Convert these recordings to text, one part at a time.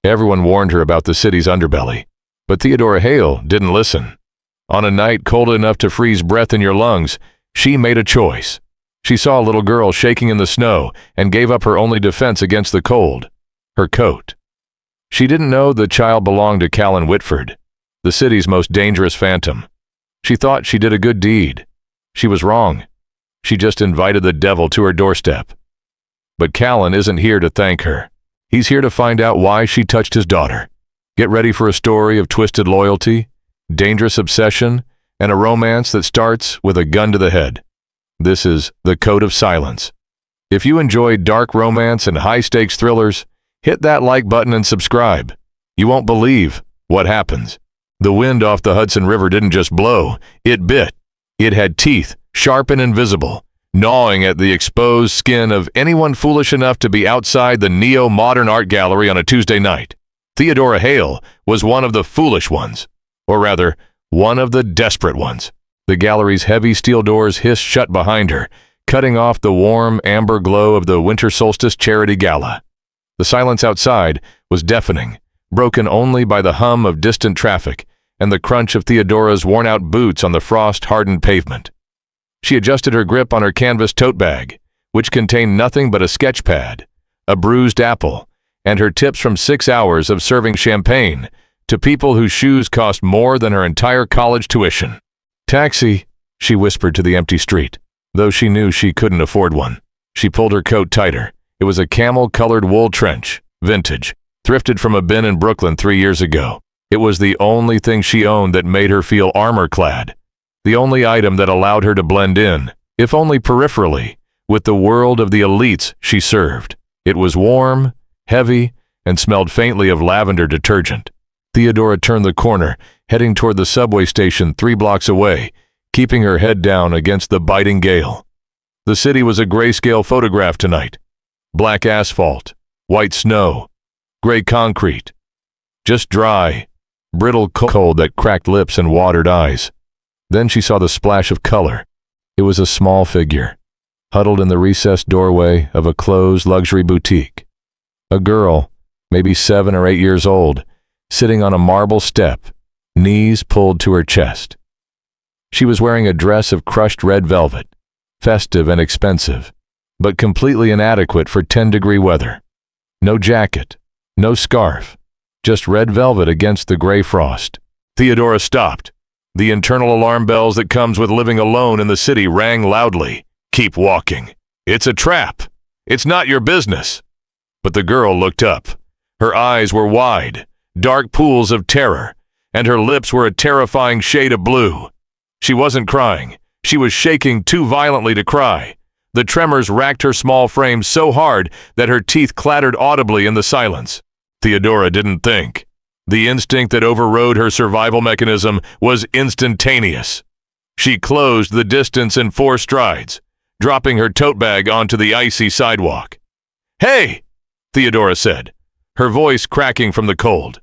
Everyone warned her about the city's underbelly, but Theodora Hale didn't listen. On a night cold enough to freeze breath in your lungs, she made a choice. She saw a little girl shaking in the snow and gave up her only defense against the cold, her coat. She didn't know the child belonged to Callan Whitford, the city's most dangerous phantom. She thought she did a good deed. She was wrong. She just invited the devil to her doorstep. But Callan isn't here to thank her. He's here to find out why she touched his daughter. Get ready for a story of twisted loyalty, dangerous obsession, and a romance that starts with a gun to the head. This is The Code of Silence. If you enjoy dark romance and high-stakes thrillers, hit that like button and subscribe. You won't believe what happens. The wind off the Hudson River didn't just blow, it bit. It had teeth, sharp and invisible, gnawing at the exposed skin of anyone foolish enough to be outside the neo-modern art gallery on a Tuesday night. Theodora Hale was one of the foolish ones, or rather, one of the desperate ones. The gallery's heavy steel doors hissed shut behind her, cutting off the warm amber glow of the Winter Solstice Charity Gala. The silence outside was deafening, broken only by the hum of distant traffic and the crunch of Theodora's worn-out boots on the frost-hardened pavement. She adjusted her grip on her canvas tote bag, which contained nothing but a sketch pad, a bruised apple, and her tips from 6 hours of serving champagne to people whose shoes cost more than her entire college tuition. "Taxi," she whispered to the empty street, though she knew she couldn't afford one. She pulled her coat tighter. It was a camel-colored wool trench, vintage, thrifted from a bin in Brooklyn 3 years ago. It was the only thing she owned that made her feel armor-clad. The only item that allowed her to blend in, if only peripherally, with the world of the elites she served. It was warm, heavy, and smelled faintly of lavender detergent. Theodora turned the corner, heading toward the subway station 3 blocks away, keeping her head down against the biting gale. The city was a grayscale photograph tonight. Black asphalt, white snow, gray concrete. Just dry, brittle cold that cracked lips and watered eyes. Then she saw the splash of color. It was a small figure, huddled in the recessed doorway of a closed luxury boutique. A girl, maybe 7 or 8 years old, sitting on a marble step, knees pulled to her chest. She was wearing a dress of crushed red velvet, festive and expensive, but completely inadequate for 10-degree weather. No jacket, no scarf, just red velvet against the gray frost. Theodora stopped. The internal alarm bells that comes with living alone in the city rang loudly. "Keep walking. It's a trap. It's not your business." But the girl looked up. Her eyes were wide, dark pools of terror, and her lips were a terrifying shade of blue. She wasn't crying. She was shaking too violently to cry. The tremors racked her small frame so hard that her teeth clattered audibly in the silence. Theodora didn't think. The instinct that overrode her survival mechanism was instantaneous. She closed the distance in 4 strides, dropping her tote bag onto the icy sidewalk. "Hey!" Theodora said, her voice cracking from the cold.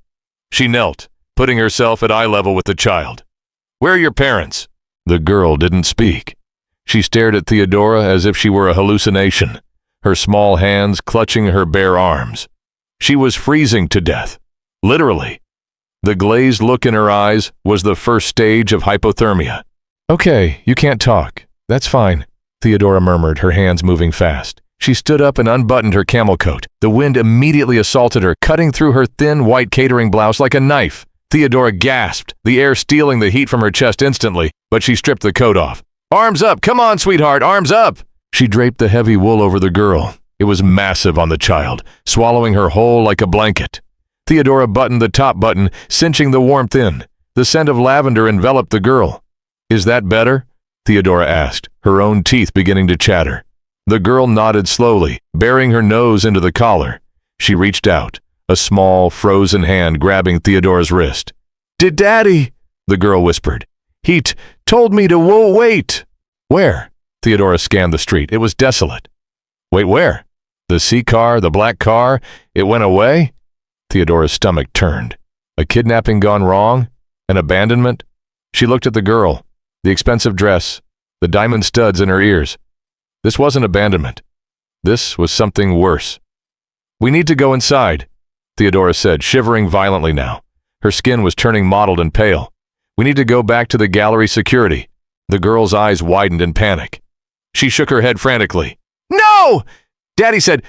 She knelt, putting herself at eye level with the child. "Where are your parents?" The girl didn't speak. She stared at Theodora as if she were a hallucination, her small hands clutching her bare arms. She was freezing to death. Literally. The glazed look in her eyes was the first stage of hypothermia. "Okay, you can't talk. That's fine," Theodora murmured, her hands moving fast. She stood up and unbuttoned her camel coat. The wind immediately assaulted her, cutting through her thin white catering blouse like a knife. Theodora gasped, the air stealing the heat from her chest instantly, but she stripped the coat off. "Arms up! Come on, sweetheart! Arms up!" She draped the heavy wool over the girl. It was massive on the child, swallowing her whole like a blanket. Theodora buttoned the top button, cinching the warmth in. The scent of lavender enveloped the girl. "Is that better?" Theodora asked, her own teeth beginning to chatter. The girl nodded slowly, burying her nose into the collar. She reached out, a small, frozen hand grabbing Theodora's wrist. "Did Daddy?" the girl whispered. "He told me to wait." "Where?" Theodora scanned the street. It was desolate. "Wait, where? The C-car, the black car, it went away?" Theodora's stomach turned. A kidnapping gone wrong? An abandonment? She looked at the girl, the expensive dress, the diamond studs in her ears. This wasn't abandonment. This was something worse. "We need to go inside." Theodora said, shivering violently now. Her skin was turning mottled and pale. We need to go back to the gallery security. The girl's eyes widened in panic. She shook her head frantically. No! Daddy said,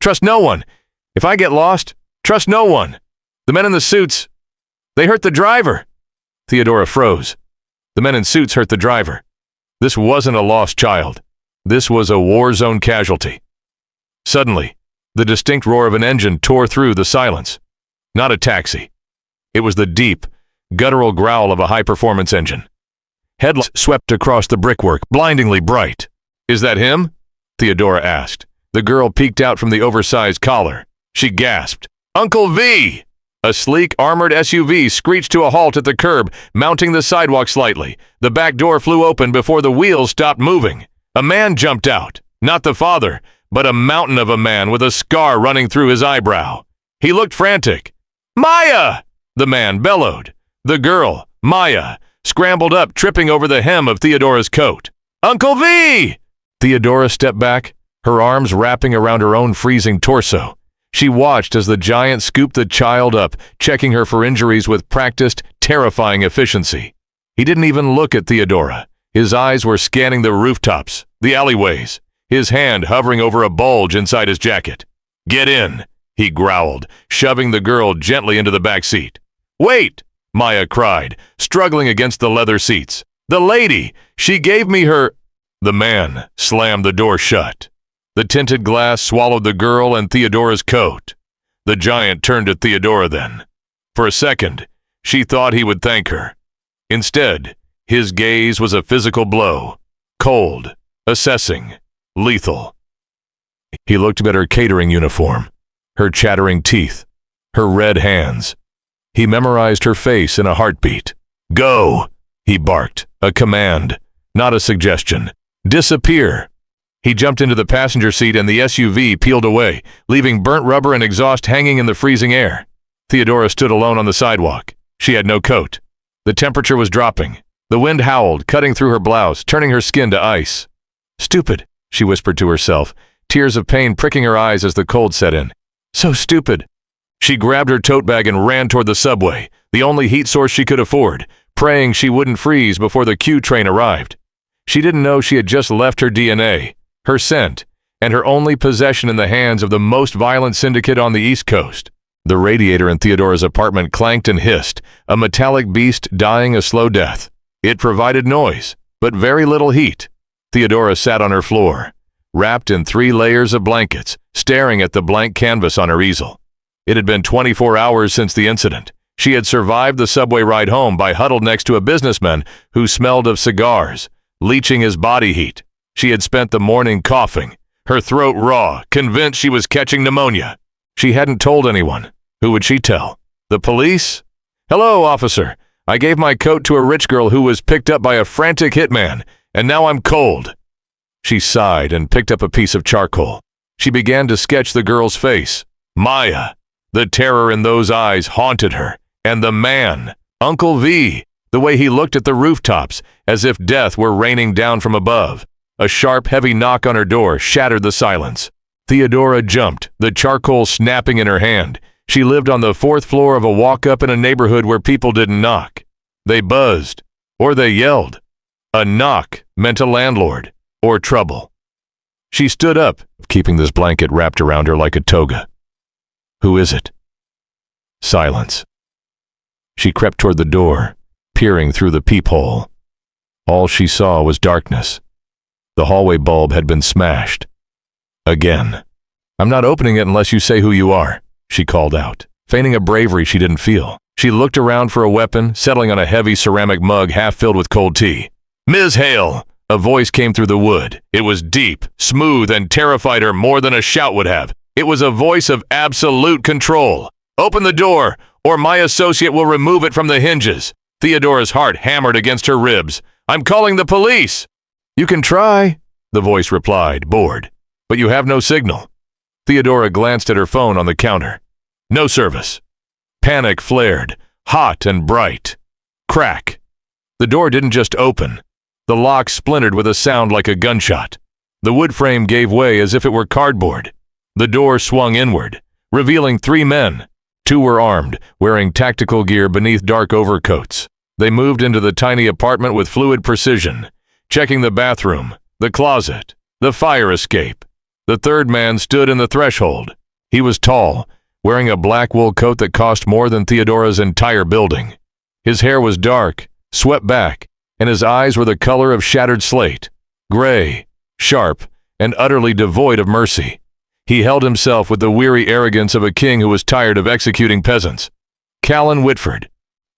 trust no one. If I get lost, trust no one. The men in the suits, they hurt the driver. Theodora froze. The men in suits hurt the driver. This wasn't a lost child. This was a war zone casualty. Suddenly, the distinct roar of an engine tore through the silence. Not a taxi. It was the deep, guttural growl of a high-performance engine. Headlights swept across the brickwork, blindingly bright. Is that him? Theodora asked. The girl peeked out from the oversized collar. She gasped. Uncle V! A sleek, armored SUV screeched to a halt at the curb, mounting the sidewalk slightly. The back door flew open before the wheels stopped moving. A man jumped out. Not the father, but a mountain of a man with a scar running through his eyebrow. He looked frantic. Maya! The man bellowed. The girl, Maya, scrambled up, tripping over the hem of Theodora's coat. Uncle V! Theodora stepped back, her arms wrapping around her own freezing torso. She watched as the giant scooped the child up, checking her for injuries with practiced, terrifying efficiency. He didn't even look at Theodora. His eyes were scanning the rooftops, the alleyways, his hand hovering over a bulge inside his jacket. Get in, he growled, shoving the girl gently into the back seat. Wait, Maya cried, struggling against the leather seats. The lady, she gave me her... The man slammed the door shut. The tinted glass swallowed the girl and Theodora's coat. The giant turned to Theodora then. For a second, she thought he would thank her. Instead, his gaze was a physical blow. Cold, assessing, lethal. He looked at her catering uniform, her chattering teeth, her red hands. He memorized her face in a heartbeat. Go, he barked, a command, not a suggestion. Disappear. He jumped into the passenger seat and the SUV peeled away, leaving burnt rubber and exhaust hanging in the freezing air. Theodora stood alone on the sidewalk. She had no coat. The temperature was dropping. The wind howled, cutting through her blouse, turning her skin to ice. Stupid, she whispered to herself, tears of pain pricking her eyes as the cold set in. So stupid. She grabbed her tote bag and ran toward the subway, the only heat source she could afford, praying she wouldn't freeze before the Q train arrived. She didn't know she had just left her DNA, her scent, and her only possession in the hands of the most violent syndicate on the East Coast. The radiator in Theodora's apartment clanked and hissed, a metallic beast dying a slow death. It provided noise, but very little heat. Theodora sat on her floor, wrapped in 3 layers of blankets, staring at the blank canvas on her easel. It had been 24 hours since the incident. She had survived the subway ride home by huddled next to a businessman who smelled of cigars, leaching his body heat. She had spent the morning coughing, her throat raw, convinced she was catching pneumonia. She hadn't told anyone. Who would she tell? The police? Hello, officer. I gave my coat to a rich girl who was picked up by a frantic hitman, and now I'm cold. She sighed and picked up a piece of charcoal. She began to sketch the girl's face. Maya. The terror in those eyes haunted her. And the man, Uncle V, the way he looked at the rooftops, as if death were raining down from above. A sharp, heavy knock on her door shattered the silence. Theodora jumped, the charcoal snapping in her hand. She lived on the 4th floor of a walk-up in a neighborhood where people didn't knock. They buzzed, or they yelled. A knock meant a landlord, or trouble. She stood up, keeping this blanket wrapped around her like a toga. Who is it? Silence. She crept toward the door, peering through the peephole. All she saw was darkness. The hallway bulb had been smashed. Again. I'm not opening it unless you say who you are, she called out, feigning a bravery she didn't feel. She looked around for a weapon, settling on a heavy ceramic mug half filled with cold tea. Ms. Hale! A voice came through the wood. It was deep, smooth, and terrified her more than a shout would have. It was a voice of absolute control. Open the door, or my associate will remove it from the hinges. Theodora's heart hammered against her ribs. I'm calling the police! You can try, the voice replied, bored. But you have no signal. Theodora glanced at her phone on the counter. No service. Panic flared, hot and bright. Crack. The door didn't just open. The lock splintered with a sound like a gunshot. The wood frame gave way as if it were cardboard. The door swung inward, revealing 3 men, Two were armed, wearing tactical gear beneath dark overcoats. They moved into the tiny apartment with fluid precision, checking the bathroom, the closet, the fire escape. The third man stood in the threshold. He was tall, wearing a black wool coat that cost more than Theodora's entire building. His hair was dark, swept back, and his eyes were the color of shattered slate, gray, sharp, and utterly devoid of mercy. He held himself with the weary arrogance of a king who was tired of executing peasants. Callan Whitford.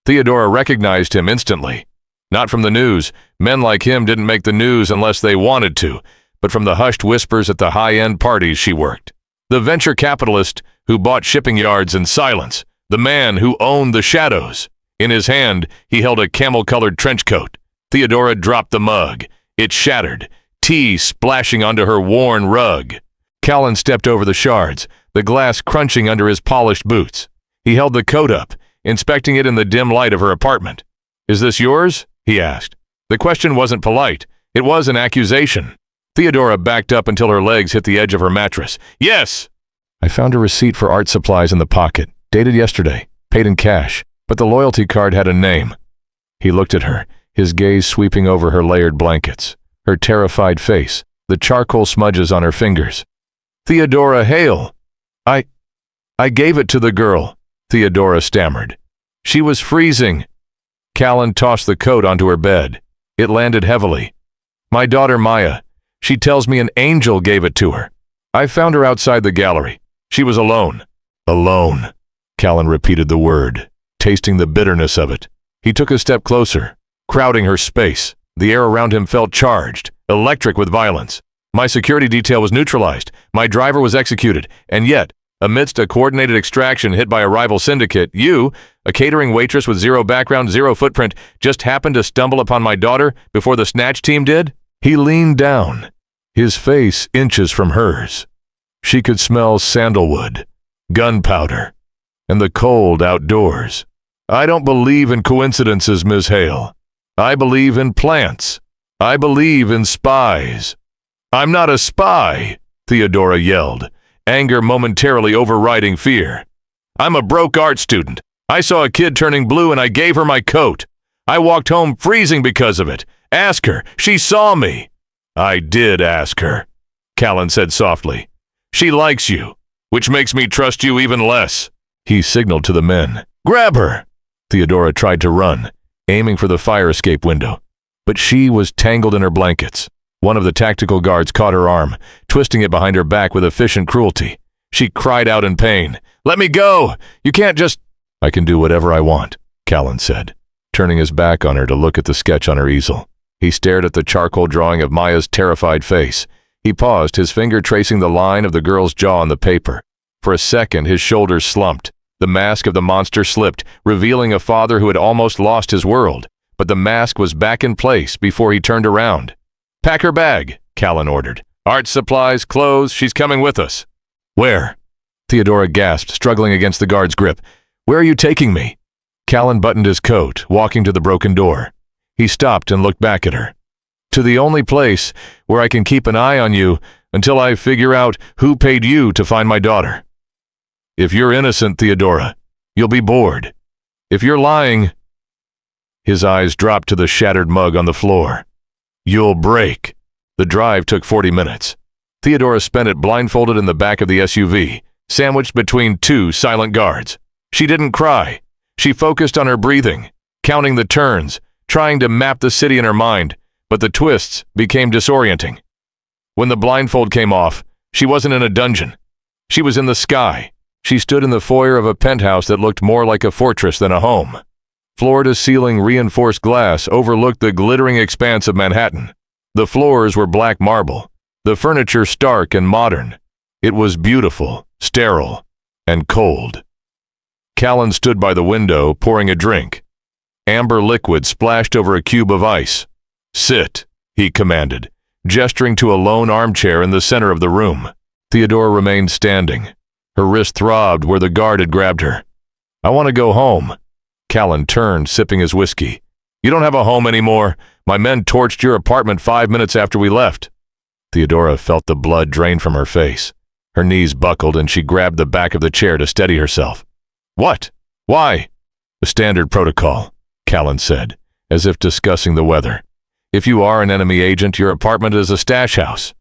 Theodora recognized him instantly. Not from the news. Men like him didn't make the news unless they wanted to, but from the hushed whispers at the high-end parties she worked. The venture capitalist who bought shipping yards in silence. The man who owned the shadows. In his hand, he held a camel-colored trench coat. Theodora dropped the mug. It shattered, tea splashing onto her worn rug. Callan stepped over the shards, the glass crunching under his polished boots. He held the coat up, inspecting it in the dim light of her apartment. "Is this yours?" he asked. The question wasn't polite. It was an accusation. Theodora backed up until her legs hit the edge of her mattress. "Yes!" "I found a receipt for art supplies in the pocket, dated yesterday, paid in cash, but the loyalty card had a name." He looked at her, his gaze sweeping over her layered blankets, her terrified face, the charcoal smudges on her fingers. "Theodora Hale. I gave it to the girl," Theodora stammered. "She was freezing." Callan tossed the coat onto her bed. It landed heavily. "My daughter Maya. She tells me an angel gave it to her. I found her outside the gallery. She was alone." "Alone." Callan repeated the word, tasting the bitterness of it. He took a step closer, crowding her space. The air around him felt charged, electric with violence. "My security detail was neutralized. My driver was executed. And yet, amidst a coordinated extraction hit by a rival syndicate, you, a catering waitress with zero background, zero footprint, just happened to stumble upon my daughter before the snatch team did?" He leaned down, his face inches from hers. She could smell sandalwood, gunpowder, and the cold outdoors. "I don't believe in coincidences, Ms. Hale. I believe in plants. I believe in spies." "I'm not a spy," Theodora yelled, anger momentarily overriding fear. "I'm a broke art student. I saw a kid turning blue and I gave her my coat. I walked home freezing because of it. Ask her. She saw me." "I did ask her," Callan said softly. "She likes you, which makes me trust you even less." He signaled to the men. "Grab her!" Theodora tried to run, aiming for the fire escape window, but she was tangled in her blankets. One of the tactical guards caught her arm, twisting it behind her back with efficient cruelty. She cried out in pain. "Let me go! You can't just—" "I can do whatever I want," Callan said, turning his back on her to look at the sketch on her easel. He stared at the charcoal drawing of Maya's terrified face. He paused, his finger tracing the line of the girl's jaw on the paper. For a second, his shoulders slumped. The mask of the monster slipped, revealing a father who had almost lost his world. But the mask was back in place before he turned around. "Pack her bag," Callan ordered. "Art supplies, clothes, she's coming with us." "Where?" Theodora gasped, struggling against the guard's grip. "Where are you taking me?" Callan buttoned his coat, walking to the broken door. He stopped and looked back at her. "To the only place where I can keep an eye on you until I figure out who paid you to find my daughter. If you're innocent, Theodora, you'll be bored. If you're lying—" His eyes dropped to the shattered mug on the floor. "You'll break." The drive took 40 minutes. Theodora spent it blindfolded in the back of the SUV, sandwiched between two silent guards. She didn't cry. She focused on her breathing, counting the turns, trying to map the city in her mind, but the twists became disorienting. When the blindfold came off, she wasn't in a dungeon. She was in the sky. She stood in the foyer of a penthouse that looked more like a fortress than a home. Floor-to-ceiling reinforced glass overlooked the glittering expanse of Manhattan. The floors were black marble, the furniture stark and modern. It was beautiful, sterile, and cold. Callan stood by the window, pouring a drink. Amber liquid splashed over a cube of ice. "Sit," he commanded, gesturing to a lone armchair in the center of the room. Theodora remained standing. Her wrist throbbed where the guard had grabbed her. "I want to go home." Callan turned, sipping his whiskey. "You don't have a home anymore. My men torched your apartment 5 minutes after we left." Theodora felt the blood drain from her face. Her knees buckled and she grabbed the back of the chair to steady herself. What? Why? The standard protocol, Callan said, as if discussing the weather. If you are an enemy agent, your apartment is a stash house.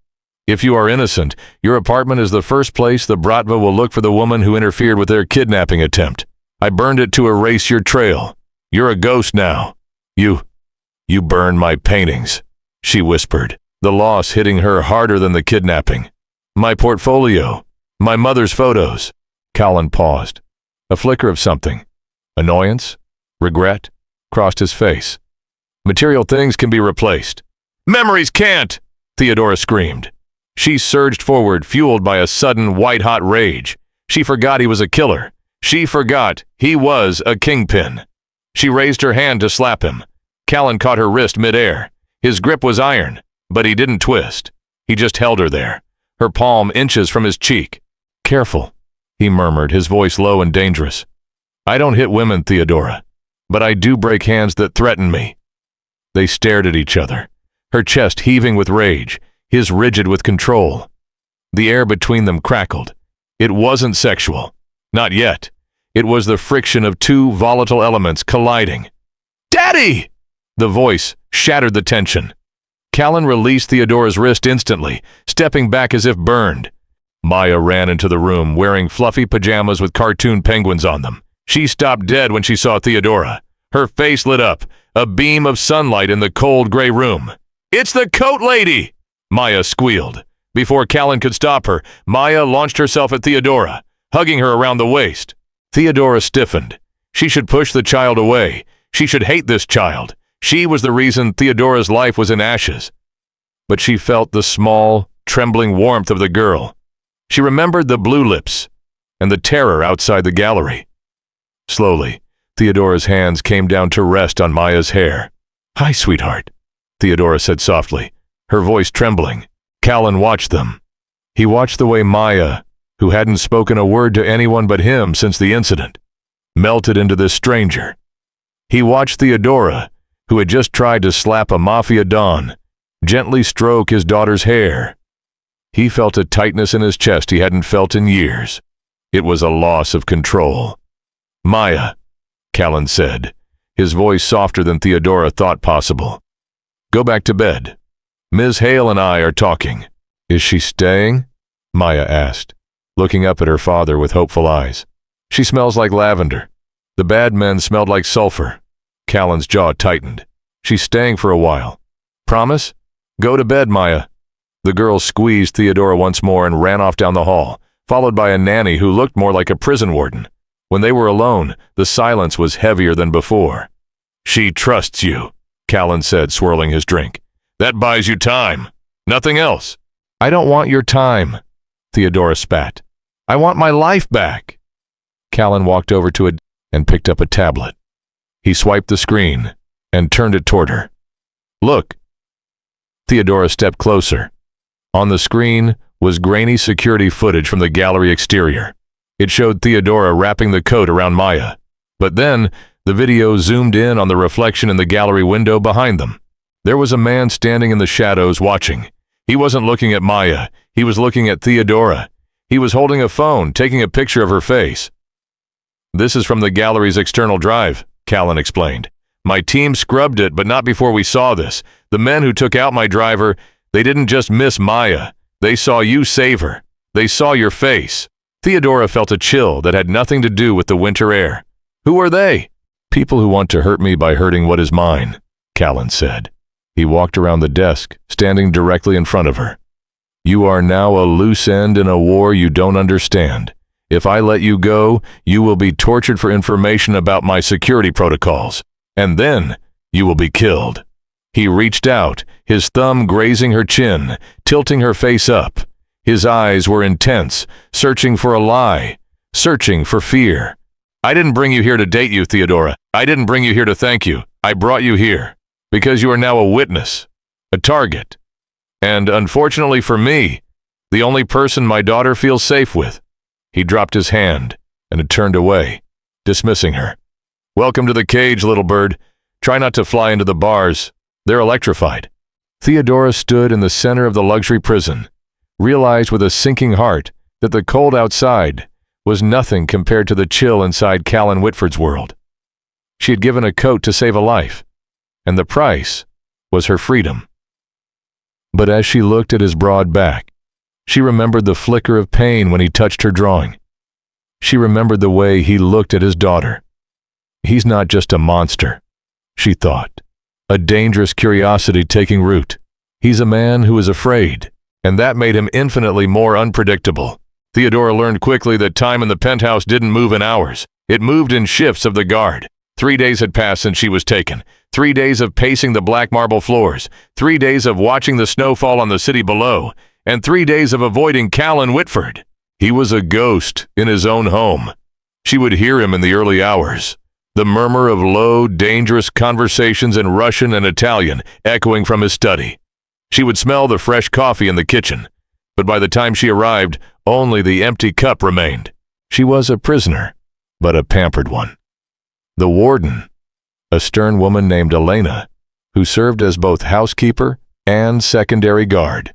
If you are innocent, your apartment is the first place the Bratva will look for the woman who interfered with their kidnapping attempt. I burned it to erase your trail. You're a ghost now. You burned my paintings, she whispered, the loss hitting her harder than the kidnapping. My portfolio, my mother's photos. Callan paused. A flicker of something. Annoyance? Regret? Crossed his face. Material things can be replaced. Memories can't! Theodora screamed. She surged forward, fueled by a sudden white-hot rage. She forgot he was a killer. She forgot he was a kingpin. She raised her hand to slap him. Callan caught her wrist mid-air. His grip was iron, but he didn't twist. He just held her there, her palm inches from his cheek. Careful, he murmured, his voice low and dangerous. I don't hit women, Theodora, but I do break hands that threaten me. They stared at each other, her chest heaving with rage, his rigid with control. The air between them crackled. It wasn't sexual. Not yet. It was the friction of two volatile elements colliding. Daddy! The voice shattered the tension. Callan released Theodora's wrist instantly, stepping back as if burned. Maya ran into the room, wearing fluffy pajamas with cartoon penguins on them. She stopped dead when she saw Theodora. Her face lit up, a beam of sunlight in the cold gray room. It's the coat lady! Maya squealed. Before Callan could stop her, Maya launched herself at Theodora, hugging her around the waist. Theodora stiffened. She should push the child away. She should hate this child. She was the reason Theodora's life was in ashes. But she felt the small, trembling warmth of the girl. She remembered the blue lips and the terror outside the gallery. Slowly, Theodora's hands came down to rest on Maya's hair. Hi, sweetheart, Theodora said softly, her voice trembling. Callan watched them. He watched the way Maya, who hadn't spoken a word to anyone but him since the incident, melted into this stranger. He watched Theodora, who had just tried to slap a mafia don, gently stroke his daughter's hair. He felt a tightness in his chest he hadn't felt in years. It was a loss of control. Maya, Callan said, his voice softer than Theodora thought possible. Go back to bed. Ms. Hale and I are talking. Is she staying? Maya asked, looking up at her father with hopeful eyes. She smells like lavender. The bad men smelled like sulfur. Callan's jaw tightened. She's staying for a while. Promise? Go to bed, Maya. The girl squeezed Theodora once more and ran off down the hall, followed by a nanny who looked more like a prison warden. When they were alone, the silence was heavier than before. She trusts you, Callan said, swirling his drink. That buys you time. Nothing else. I don't want your time, Theodora spat. I want my life back. Callan walked over to it and picked up a tablet. He swiped the screen and turned it toward her. Look. Theodora stepped closer. On the screen was grainy security footage from the gallery exterior. It showed Theodora wrapping the coat around Maya. But then, the video zoomed in on the reflection in the gallery window behind them. There was a man standing in the shadows watching. He wasn't looking at Maya. He was looking at Theodora. He was holding a phone, taking a picture of her face. This is from the gallery's external drive, Callan explained. My team scrubbed it, but not before we saw this. The men who took out my driver, they didn't just miss Maya. They saw you save her. They saw your face. Theodora felt a chill that had nothing to do with the winter air. Who are they? People who want to hurt me by hurting what is mine, Callan said. He walked around the desk, standing directly in front of her. You are now a loose end in a war you don't understand. If I let you go, you will be tortured for information about my security protocols, and then you will be killed. He reached out, his thumb grazing her chin, tilting her face up. His eyes were intense, searching for a lie, searching for fear. I didn't bring you here to date you, Theodora. I didn't bring you here to thank you. I brought you here because you are now a witness, a target, and unfortunately for me, the only person my daughter feels safe with. He dropped his hand and had turned away, dismissing her. Welcome to the cage, little bird. Try not to fly into the bars. They're electrified. Theodora stood in the center of the luxury prison, realized with a sinking heart that the cold outside was nothing compared to the chill inside Callan Whitford's world. She had given a coat to save a life, and the price was her freedom. But as she looked at his broad back, she remembered the flicker of pain when he touched her drawing. She remembered the way he looked at his daughter. He's not just a monster, she thought, a dangerous curiosity taking root. He's a man who is afraid, and that made him infinitely more unpredictable. Theodora learned quickly that time in the penthouse didn't move in hours. It moved in shifts of the guard. 3 days had passed since she was taken. 3 days of pacing the black marble floors. 3 days of watching the snow fall on the city below. And 3 days of avoiding Callan Whitford. He was a ghost in his own home. She would hear him in the early hours. The murmur of low, dangerous conversations in Russian and Italian echoing from his study. She would smell the fresh coffee in the kitchen. But by the time she arrived, only the empty cup remained. She was a prisoner, but a pampered one. The warden, a stern woman named Elena, who served as both housekeeper and secondary guard,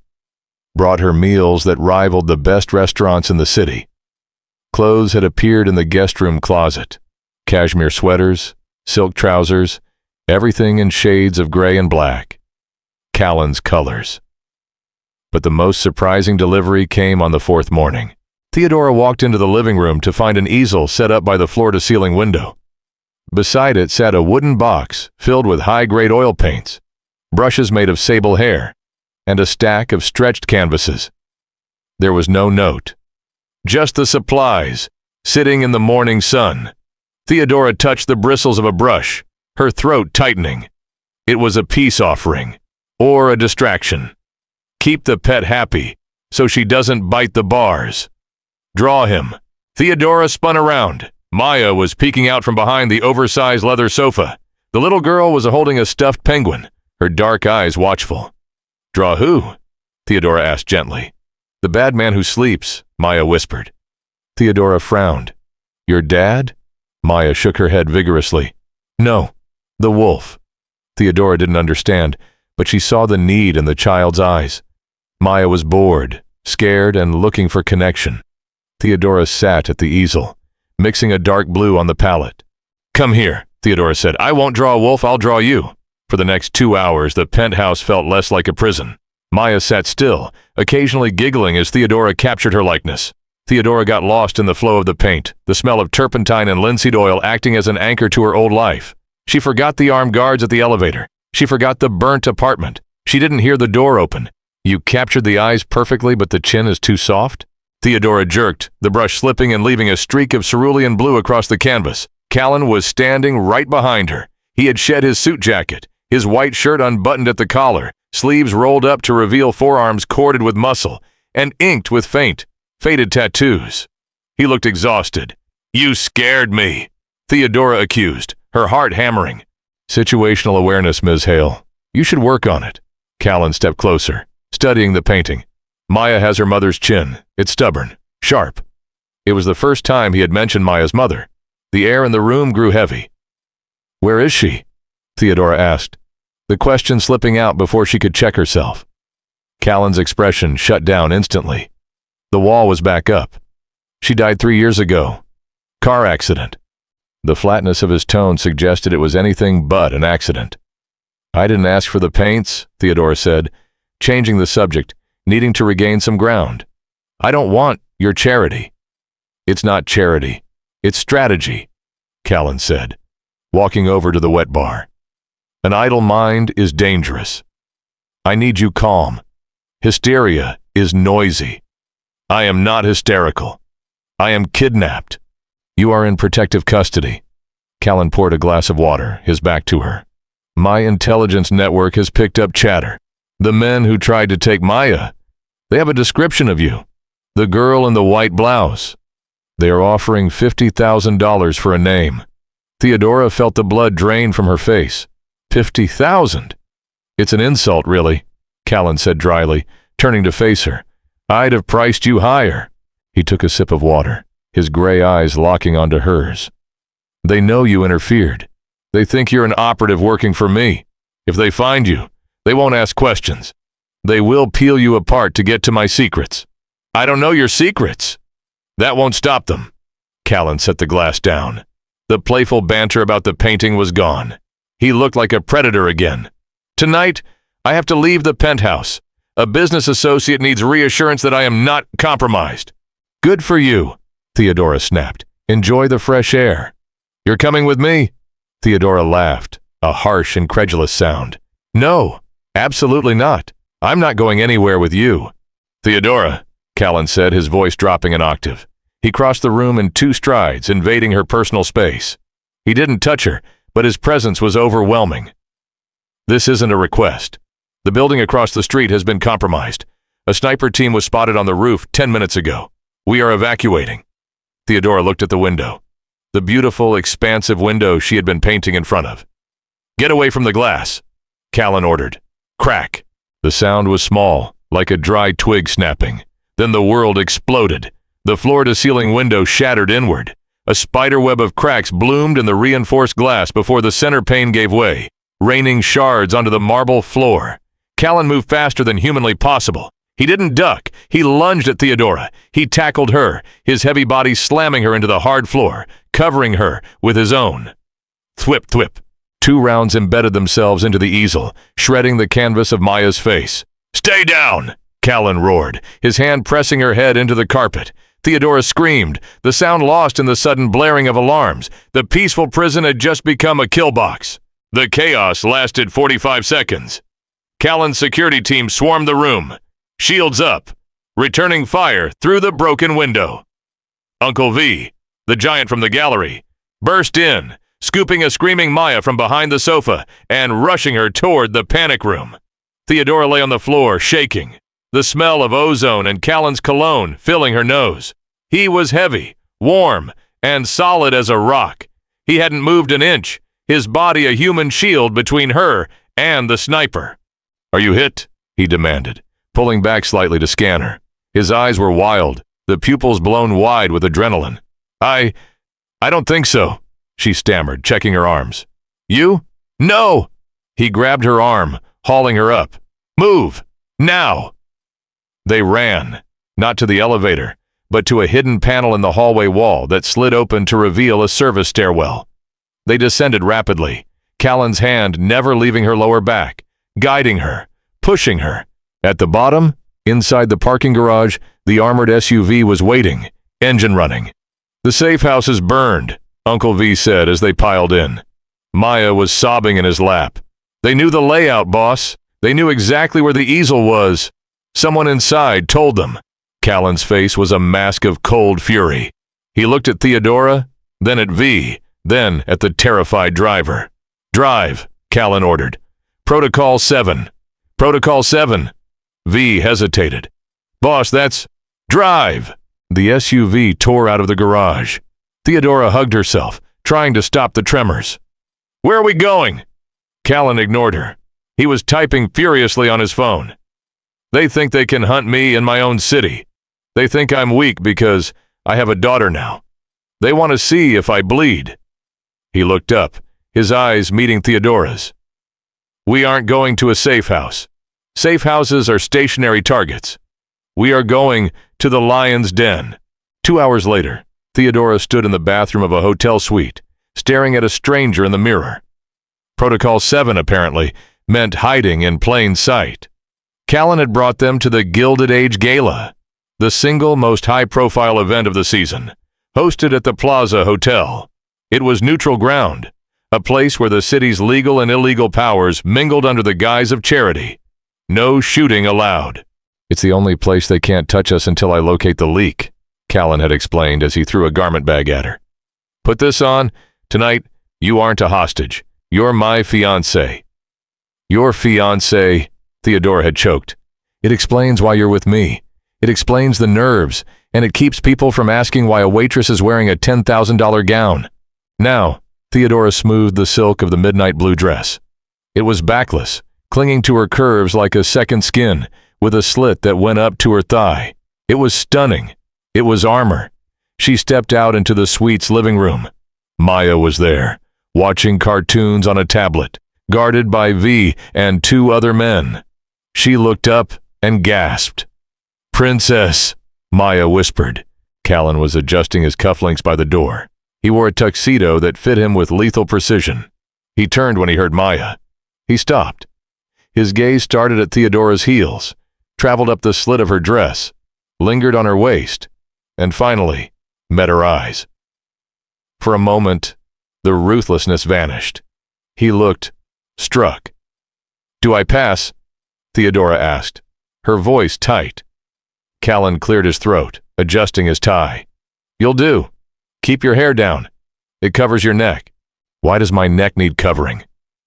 brought her meals that rivaled the best restaurants in the city. Clothes had appeared in the guest room closet. Cashmere sweaters, silk trousers, everything in shades of gray and black. Callan's colors. But the most surprising delivery came on the 4th morning. Theodora walked into the living room to find an easel set up by the floor-to-ceiling window. Beside it sat a wooden box filled with high-grade oil paints, brushes made of sable hair, and a stack of stretched canvases. There was no note. Just the supplies, sitting in the morning sun. Theodora touched the bristles of a brush, her throat tightening. It was a peace offering, or a distraction. Keep the pet happy, so she doesn't bite the bars. Draw him. Theodora spun around. Maya was peeking out from behind the oversized leather sofa. The little girl was holding a stuffed penguin, her dark eyes watchful. Draw who? Theodora asked gently. The bad man who sleeps, Maya whispered. Theodora frowned. Your dad? Maya shook her head vigorously. No, the wolf. Theodora didn't understand, but she saw the need in the child's eyes. Maya was bored, scared, and looking for connection. Theodora sat at the easel, mixing a dark blue on the palette. Come here, Theodora said. I won't draw a wolf, I'll draw you. For the next 2 hours, the penthouse felt less like a prison. Maya sat still, occasionally giggling as Theodora captured her likeness. Theodora got lost in the flow of the paint, the smell of turpentine and linseed oil acting as an anchor to her old life. She forgot the armed guards at the elevator. She forgot the burnt apartment. She didn't hear the door open. You captured the eyes perfectly, but the chin is too soft? Theodora jerked, the brush slipping and leaving a streak of cerulean blue across the canvas. Callan was standing right behind her. He had shed his suit jacket, his white shirt unbuttoned at the collar, sleeves rolled up to reveal forearms corded with muscle, and inked with faded tattoos. He looked exhausted. You scared me, Theodora accused, her heart hammering. Situational awareness, Ms. Hale. You should work on it. Callan stepped closer, studying the painting. Maya has her mother's chin. It's stubborn, sharp. It was the first time he had mentioned Maya's mother. The air in the room grew heavy. Where is she? Theodora asked, the question slipping out before she could check herself. Callan's expression shut down instantly. The wall was back up. She died 3 years ago. Car accident. The flatness of his tone suggested it was anything but an accident. I didn't ask for the paints, Theodora said, changing the subject, needing to regain some ground. I don't want your charity. It's not charity. It's strategy, Callan said, walking over to the wet bar. An idle mind is dangerous. I need you calm. Hysteria is noisy. I am not hysterical. I am kidnapped. You are in protective custody. Callan poured a glass of water, his back to her. My intelligence network has picked up chatter. The men who tried to take Maya, they have a description of you. The girl in the white blouse. They are offering $50,000 for a name. Theodora felt the blood drain from her face. 50,000? It's an insult, really, Callan said dryly, turning to face her. I'd have priced you higher. He took a sip of water, his gray eyes locking onto hers. They know you interfered. They think you're an operative working for me. If they find you, they won't ask questions. They will peel you apart to get to my secrets. I don't know your secrets. That won't stop them. Callan set the glass down. The playful banter about the painting was gone. He looked like a predator again. Tonight, I have to leave the penthouse. A business associate needs reassurance that I am not compromised. Good for you, Theodora snapped. Enjoy the fresh air. You're coming with me? Theodora laughed, a harsh, incredulous sound. No, absolutely not. I'm not going anywhere with you. Theodora, Callan said, his voice dropping an octave. He crossed the room in 2 strides, invading her personal space. He didn't touch her, but his presence was overwhelming. This isn't a request. The building across the street has been compromised. A sniper team was spotted on the roof 10 minutes ago. We are evacuating. Theodora looked at the window. The beautiful, expansive window she had been painting in front of. Get away from the glass, Callan ordered. Crack. The sound was small, like a dry twig snapping. Then the world exploded. The floor-to-ceiling window shattered inward. A spiderweb of cracks bloomed in the reinforced glass before the center pane gave way, raining shards onto the marble floor. Callan moved faster than humanly possible. He didn't duck. He lunged at Theodora. He tackled her, his heavy body slamming her into the hard floor, covering her with his own. Thwip, thwip. 2 rounds embedded themselves into the easel, shredding the canvas of Maya's face. Stay down, Callan roared, his hand pressing her head into the carpet. Theodora screamed, the sound lost in the sudden blaring of alarms. The peaceful prison had just become a kill box. The chaos lasted 45 seconds. Callan's security team swarmed the room, shields up, returning fire through the broken window. Uncle V, the giant from the gallery, burst in, scooping a screaming Maya from behind the sofa and rushing her toward the panic room. Theodora lay on the floor, shaking, the smell of ozone and Callan's cologne filling her nose. He was heavy, warm, and solid as a rock. He hadn't moved an inch, his body a human shield between her and the sniper. Are you hit? He demanded, pulling back slightly to scan her. His eyes were wild, the pupils blown wide with adrenaline. I don't think so, she stammered, checking her arms. You? No! He grabbed her arm, hauling her up. Move! Now! They ran, not to the elevator, but to a hidden panel in the hallway wall that slid open to reveal a service stairwell. They descended rapidly, Callan's hand never leaving her lower back, guiding her, pushing her. At the bottom, inside the parking garage, the armored SUV was waiting, engine running. The safe house is burned, Uncle V said as they piled in. Maya was sobbing in his lap. They knew the layout, boss. They knew exactly where the easel was. Someone inside told them. Callan's face was a mask of cold fury. He looked at Theodora, then at V, then at the terrified driver. Drive, Callan ordered. Protocol 7. Protocol 7. V hesitated. Boss, that's... Drive! The SUV tore out of the garage. Theodora hugged herself, trying to stop the tremors. Where are we going? Callan ignored her. He was typing furiously on his phone. They think they can hunt me in my own city. They think I'm weak because I have a daughter now. They want to see if I bleed. He looked up, his eyes meeting Theodora's. We aren't going to a safe house. Safe houses are stationary targets. We are going to the lion's den. 2 hours later, Theodora stood in the bathroom of a hotel suite, staring at a stranger in the mirror. Protocol 7, apparently, meant hiding in plain sight. Callan had brought them to the Gilded Age Gala, the single most high-profile event of the season, hosted at the Plaza Hotel. It was neutral ground, a place where the city's legal and illegal powers mingled under the guise of charity. No shooting allowed. It's the only place they can't touch us until I locate the leak, Callan had explained as he threw a garment bag at her. Put this on. Tonight, you aren't a hostage. You're my fiancé. Your fiancé, Theodora had choked. It explains why you're with me. It explains the nerves, and it keeps people from asking why a waitress is wearing a $10,000 gown. Now, Theodora smoothed the silk of the midnight blue dress. It was backless, clinging to her curves like a second skin, with a slit that went up to her thigh. It was stunning. It was armor. She stepped out into the suite's living room. Maya was there, watching cartoons on a tablet, guarded by V and 2 other men. She looked up and gasped. Princess, Maya whispered. Callan was adjusting his cufflinks by the door. He wore a tuxedo that fit him with lethal precision. He turned when he heard Maya. He stopped. His gaze started at Theodora's heels, traveled up the slit of her dress, lingered on her waist, and finally met her eyes. For a moment, the ruthlessness vanished. He looked, struck. "Do I pass?" Theodora asked, her voice tight. Callan cleared his throat, adjusting his tie. "You'll do. Keep your hair down. It covers your neck." "Why does my neck need covering?"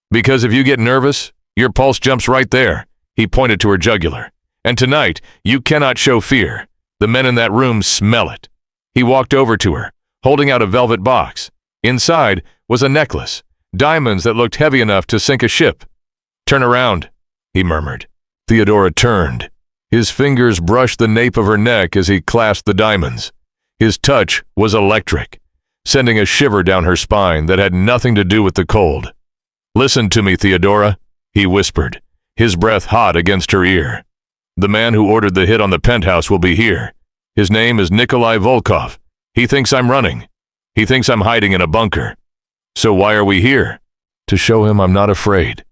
"Because if you get nervous, your pulse jumps right there." He pointed to her jugular. "And tonight, you cannot show fear. The men in that room smell it." He walked over to her, holding out a velvet box. Inside was a necklace, diamonds that looked heavy enough to sink a ship. "Turn around," he murmured. Theodora turned. His fingers brushed the nape of her neck as he clasped the diamonds. His touch was electric, sending a shiver down her spine that had nothing to do with the cold. "Listen to me, Theodora," he whispered, his breath hot against her ear. "The man who ordered the hit on the penthouse will be here. His name is Nikolai Volkov. He thinks I'm running. He thinks I'm hiding in a bunker. So why are we here?" "To show him I'm not afraid."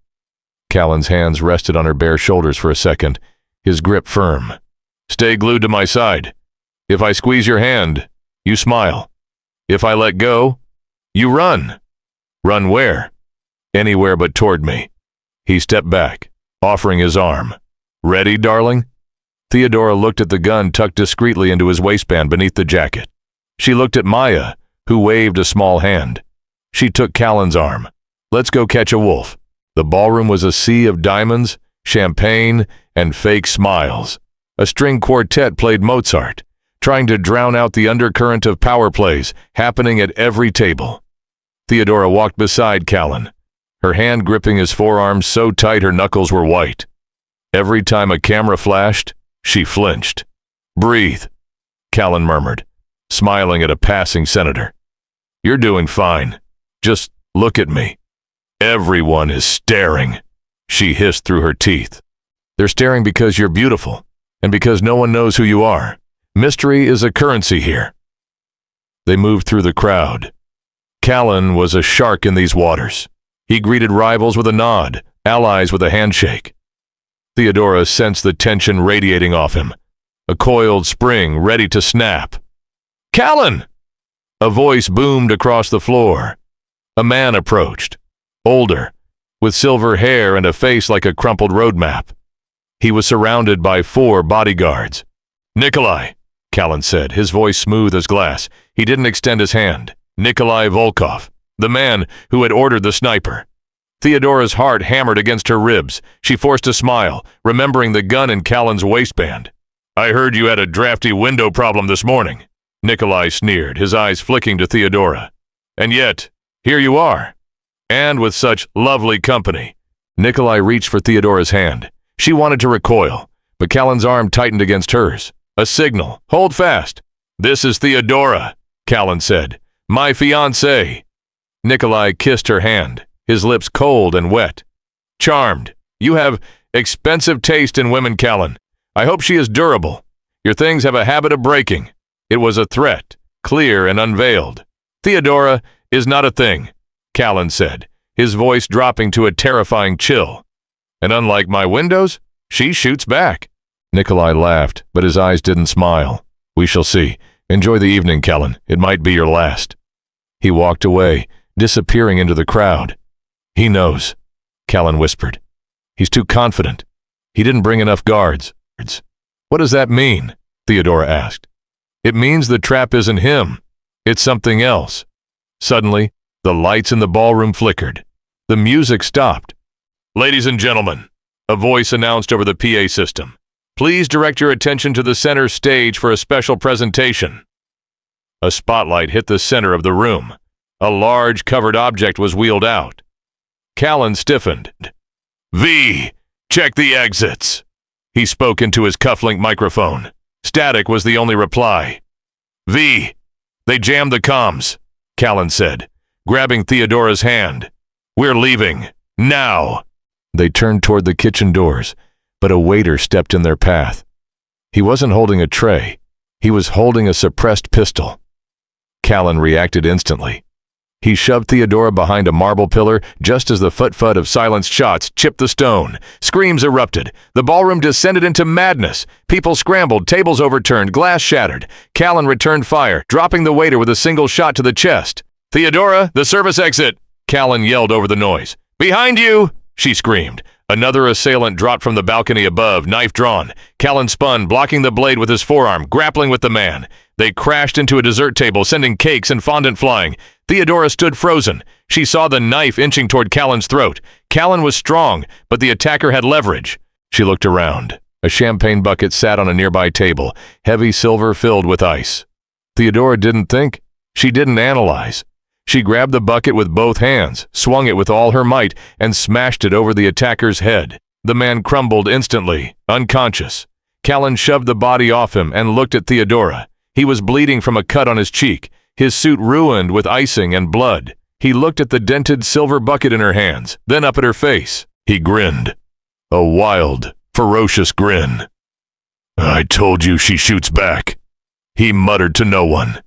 Callan's hands rested on her bare shoulders for a second, his grip firm. "Stay glued to my side. If I squeeze your hand, you smile. If I let go, you run." "Run where?" "Anywhere but toward me." He stepped back, offering his arm. "Ready, darling?" Theodora looked at the gun tucked discreetly into his waistband beneath the jacket. She looked at Maya, who waved a small hand. She took Callan's arm. "Let's go catch a wolf." The ballroom was a sea of diamonds, champagne, and fake smiles. A string quartet played Mozart, trying to drown out the undercurrent of power plays happening at every table. Theodora walked beside Callan, her hand gripping his forearm so tight her knuckles were white. Every time a camera flashed, she flinched. "Breathe," Callan murmured, smiling at a passing senator. "You're doing fine. Just look at me." "Everyone is staring," she hissed through her teeth. "They're staring because you're beautiful, and because no one knows who you are. Mystery is a currency here." They moved through the crowd. Callan was a shark in these waters. He greeted rivals with a nod, allies with a handshake. Theodora sensed the tension radiating off him, a coiled spring ready to snap. "Callan!" A voice boomed across the floor. A man approached, older, with silver hair and a face like a crumpled road map. He was surrounded by 4 bodyguards. "Nikolai," Callan said, his voice smooth as glass. He didn't extend his hand. "Nikolai Volkov, the man who had ordered the sniper." Theodora's heart hammered against her ribs. She forced a smile, remembering the gun in Callan's waistband. "I heard you had a drafty window problem this morning," Nikolai sneered, his eyes flicking to Theodora. "And yet, here you are. And with such lovely company." Nikolai reached for Theodora's hand. She wanted to recoil, but Callan's arm tightened against hers. A signal. "Hold fast." "This is Theodora," Callan said. "My fiancée." Nikolai kissed her hand, his lips cold and wet. "Charmed. You have expensive taste in women, Callan. I hope she is durable. Your things have a habit of breaking." It was a threat, clear and unveiled. "Theodora is not a thing," Callan said, his voice dropping to a terrifying chill. "And unlike my windows, she shoots back." Nikolai laughed, but his eyes didn't smile. "We shall see. Enjoy the evening, Callan. It might be your last." He walked away, disappearing into the crowd. "He knows," Callan whispered. "He's too confident. He didn't bring enough guards." "What does that mean?" Theodora asked. "It means the trap isn't him. It's something else." Suddenly, the lights in the ballroom flickered. The music stopped. "Ladies and gentlemen," a voice announced over the PA system, "please direct your attention to the center stage for a special presentation." A spotlight hit the center of the room. A large covered object was wheeled out. Callan stiffened. "V, check the exits." He spoke into his cufflink microphone. Static was the only reply. "V, they jammed the comms," Callan said, grabbing Theodora's hand. "We're leaving. Now." They turned toward the kitchen doors, but a waiter stepped in their path. He wasn't holding a tray. He was holding a suppressed pistol. Callan reacted instantly. He shoved Theodora behind a marble pillar just as the fut-fut of silenced shots chipped the stone. Screams erupted. The ballroom descended into madness. People scrambled, tables overturned, glass shattered. Callan returned fire, dropping the waiter with a single shot to the chest. "Theodora, the service exit!" Callan yelled over the noise. "Behind you!" she screamed. Another assailant dropped from the balcony above, knife drawn. Callan spun, blocking the blade with his forearm, grappling with the man. They crashed into a dessert table, sending cakes and fondant flying. Theodora stood frozen. She saw the knife inching toward Callan's throat. Callan was strong, but the attacker had leverage. She looked around. A champagne bucket sat on a nearby table, heavy silver filled with ice. Theodora didn't think. She didn't analyze. She grabbed the bucket with both hands, swung it with all her might, and smashed it over the attacker's head. The man crumbled instantly, unconscious. Callan shoved the body off him and looked at Theodora. He was bleeding from a cut on his cheek, his suit ruined with icing and blood. He looked at the dented silver bucket in her hands, then up at her face. He grinned. A wild, ferocious grin. "I told you she shoots back," he muttered to no one.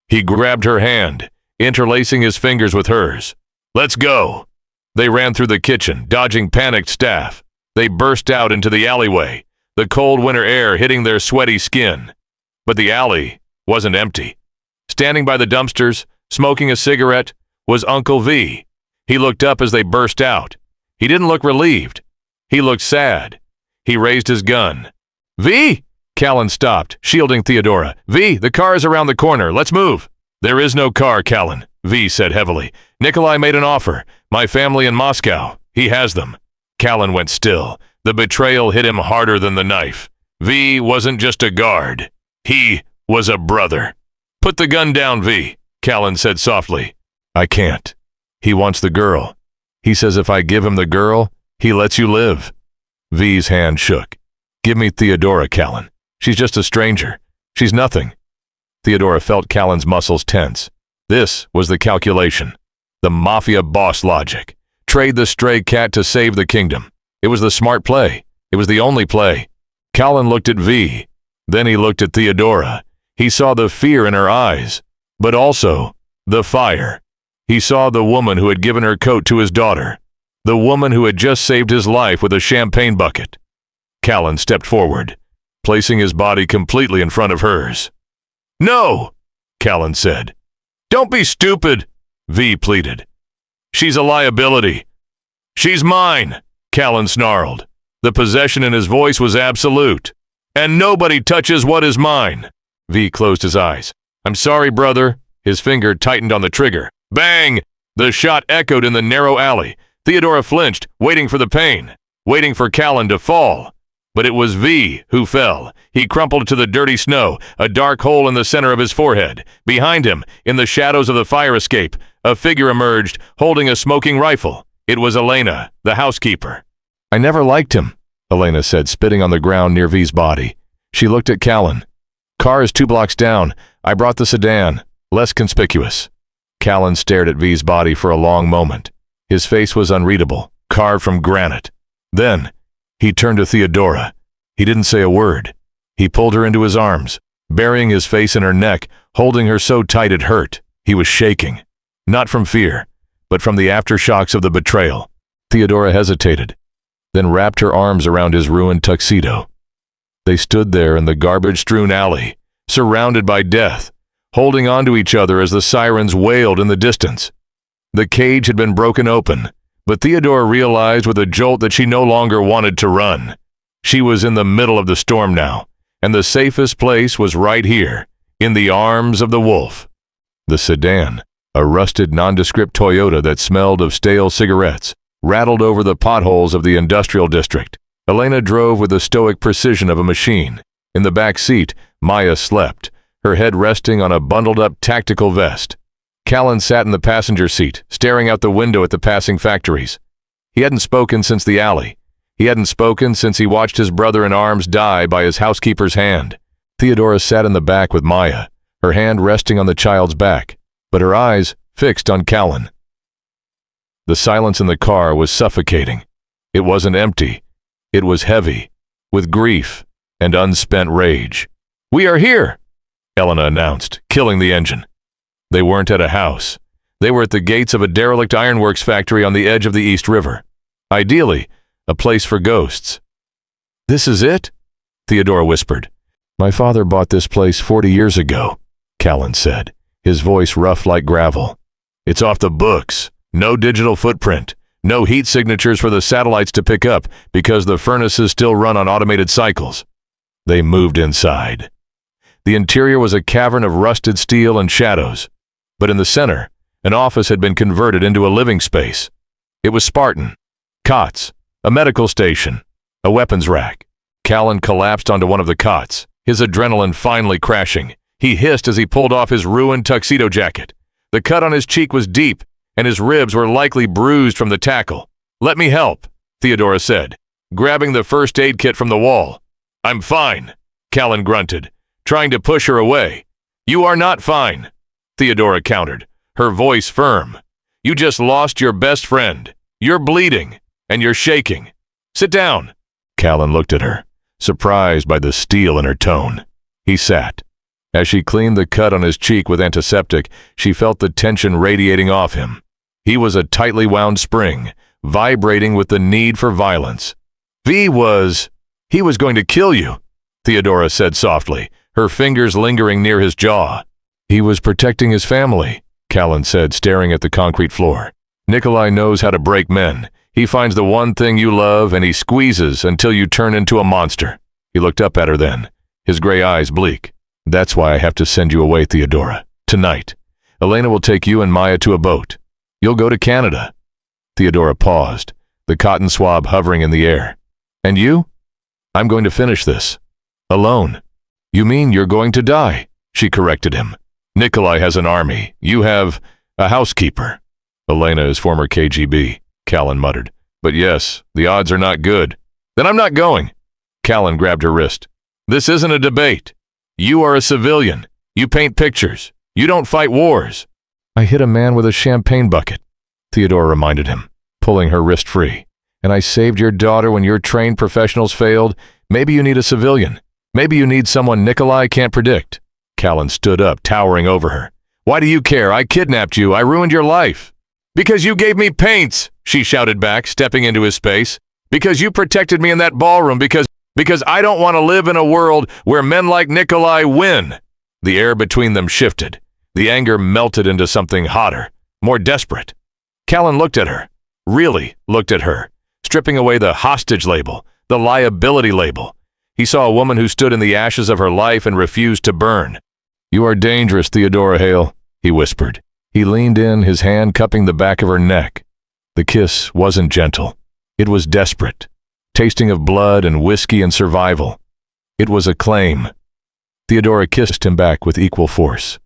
He grabbed her hand, interlacing his fingers with hers. "Let's go." They ran through the kitchen, dodging panicked staff. They burst out into the alleyway, the cold winter air hitting their sweaty skin. But the alley wasn't empty. Standing by the dumpsters, smoking a cigarette, was Uncle V. He looked up as they burst out. He didn't look relieved. He looked sad. He raised his gun. "V!" Callan stopped, shielding Theodora. "V, the car is around the corner. Let's move." "There is no car, Callan," V said heavily. "Nikolai made an offer. My family in Moscow. He has them." Callan went still. The betrayal hit him harder than the knife. V wasn't just a guard. He was a brother. "Put the gun down, V," Callan said softly. "I can't. He wants the girl. He says if I give him the girl, he lets you live." V's hand shook. "Give me Theodora, Callan. She's just a stranger. She's nothing." Theodora felt Callan's muscles tense. This was the calculation. The Mafia Boss logic. Trade the stray cat to save the kingdom. It was the smart play. It was the only play. Callan looked at V. Then he looked at Theodora. He saw the fear in her eyes, but also the fire. He saw the woman who had given her coat to his daughter, the woman who had just saved his life with a champagne bucket. Callan stepped forward, placing his body completely in front of hers. "No," Callan said. "Don't be stupid," V pleaded. "She's a liability." "She's mine," Callan snarled. The possession in his voice was absolute. "And nobody touches what is mine." V closed his eyes. "I'm sorry, brother." His finger tightened on the trigger. Bang! The shot echoed in the narrow alley. Theodora flinched, waiting for the pain, waiting for Callan to fall. But it was V who fell. He crumpled to the dirty snow, a dark hole in the center of his forehead. Behind him, in the shadows of the fire escape, a figure emerged, holding a smoking rifle. It was Elena, the housekeeper. "I never liked him," Elena said, spitting on the ground near V's body. She looked at Callan. "Car is 2 blocks down. I brought the sedan. Less conspicuous." Callan stared at V's body for a long moment. His face was unreadable, carved from granite. Then, he turned to Theodora. He didn't say a word. He pulled her into his arms, burying his face in her neck, holding her so tight it hurt. He was shaking. Not from fear, but from the aftershocks of the betrayal. Theodora hesitated, then wrapped her arms around his ruined tuxedo. They stood there in the garbage-strewn alley, surrounded by death, holding on to each other as the sirens wailed in the distance. The cage had been broken open, but Theodora realized with a jolt that she no longer wanted to run. She was in the middle of the storm now, and the safest place was right here, in the arms of the wolf. The sedan, a rusted nondescript Toyota that smelled of stale cigarettes, rattled over the potholes of the industrial district. Elena drove with the stoic precision of a machine. In the back seat, Maya slept, her head resting on a bundled-up tactical vest. Callan sat in the passenger seat, staring out the window at the passing factories. He hadn't spoken since the alley. He hadn't spoken since he watched his brother-in-arms die by his housekeeper's hand. Theodora sat in the back with Maya, her hand resting on the child's back, but her eyes fixed on Callan. The silence in the car was suffocating. It wasn't empty. It was heavy, with grief and unspent rage. "We are here," Elena announced, killing the engine. They weren't at a house. They were at the gates of a derelict ironworks factory on the edge of the East River. Ideally, a place for ghosts. "This is it?" Theodora whispered. "My father bought this place 40 years ago," Callan said, his voice rough like gravel. "It's off the books. No digital footprint. No heat signatures for the satellites to pick up because the furnaces still run on automated cycles." They moved inside. The interior was a cavern of rusted steel and shadows, but in the center, an office had been converted into a living space. It was Spartan. Cots, a medical station, a weapons rack. Callan collapsed onto one of the cots, his adrenaline finally crashing. He hissed as he pulled off his ruined tuxedo jacket. The cut on his cheek was deep, and his ribs were likely bruised from the tackle. "Let me help," Theodora said, grabbing the first aid kit from the wall. "I'm fine," Callan grunted, trying to push her away. "You are not fine," Theodora countered, her voice firm. "You just lost your best friend. You're bleeding, and you're shaking. Sit down." Callan looked at her, surprised by the steel in her tone. He sat. As she cleaned the cut on his cheek with antiseptic, she felt the tension radiating off him. He was a tightly wound spring, vibrating with the need for violence. He was going to kill you," Theodora said softly, her fingers lingering near his jaw. "He was protecting his family," Callan said, staring at the concrete floor. "Nikolai knows how to break men. He finds the one thing you love and he squeezes until you turn into a monster." He looked up at her then, his gray eyes bleak. "That's why I have to send you away, Theodora. Tonight. Elena will take you and Maya to a boat. You'll go to Canada." Theodora paused, the cotton swab hovering in the air. "And you?" "I'm going to finish this. Alone." "You mean you're going to die?" she corrected him. "Nikolai has an army. You have a housekeeper." "Elena is former KGB," Callan muttered. "But yes, the odds are not good." "Then I'm not going." Callan grabbed her wrist. "This isn't a debate. You are a civilian. You paint pictures. You don't fight wars." "I hit a man with a champagne bucket," Theodora reminded him, pulling her wrist free. "And I saved your daughter when your trained professionals failed. Maybe you need a civilian. Maybe you need someone Nikolai can't predict." Callan stood up, towering over her. "Why do you care? I kidnapped you. I ruined your life." "Because you gave me paints," she shouted back, stepping into his space. "Because you protected me in that ballroom. Because I don't want to live in a world where men like Nikolai win." The air between them shifted. The anger melted into something hotter, more desperate. Callan looked at her, really looked at her, stripping away the hostage label, the liability label. He saw a woman who stood in the ashes of her life and refused to burn. "You are dangerous, Theodora Hale," he whispered. He leaned in, his hand cupping the back of her neck. The kiss wasn't gentle. It was desperate, tasting of blood and whiskey and survival. It was a claim. Theodora kissed him back with equal force,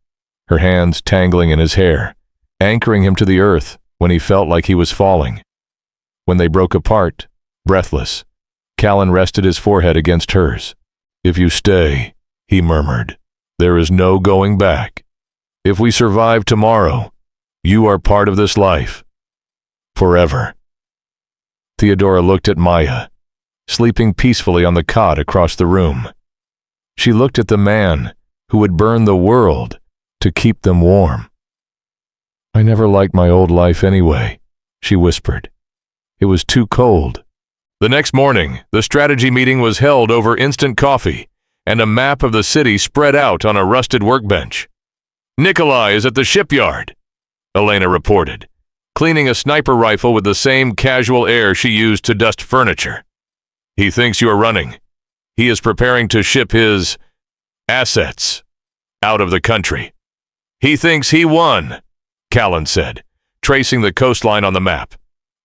her hands tangling in his hair, anchoring him to the earth when he felt like he was falling. When they broke apart, breathless, Callan rested his forehead against hers. "If you stay," he murmured, "there is no going back. If we survive tomorrow, you are part of this life. Forever." Theodora looked at Maya, sleeping peacefully on the cot across the room. She looked at the man who would burn the world to keep them warm. "I never liked my old life anyway," she whispered. "It was too cold." The next morning, the strategy meeting was held over instant coffee, and a map of the city spread out on a rusted workbench. "Nikolai is at the shipyard," Elena reported, cleaning a sniper rifle with the same casual air she used to dust furniture. "He thinks you are running. He is preparing to ship his assets out of the country." "He thinks he won," Callan said, tracing the coastline on the map.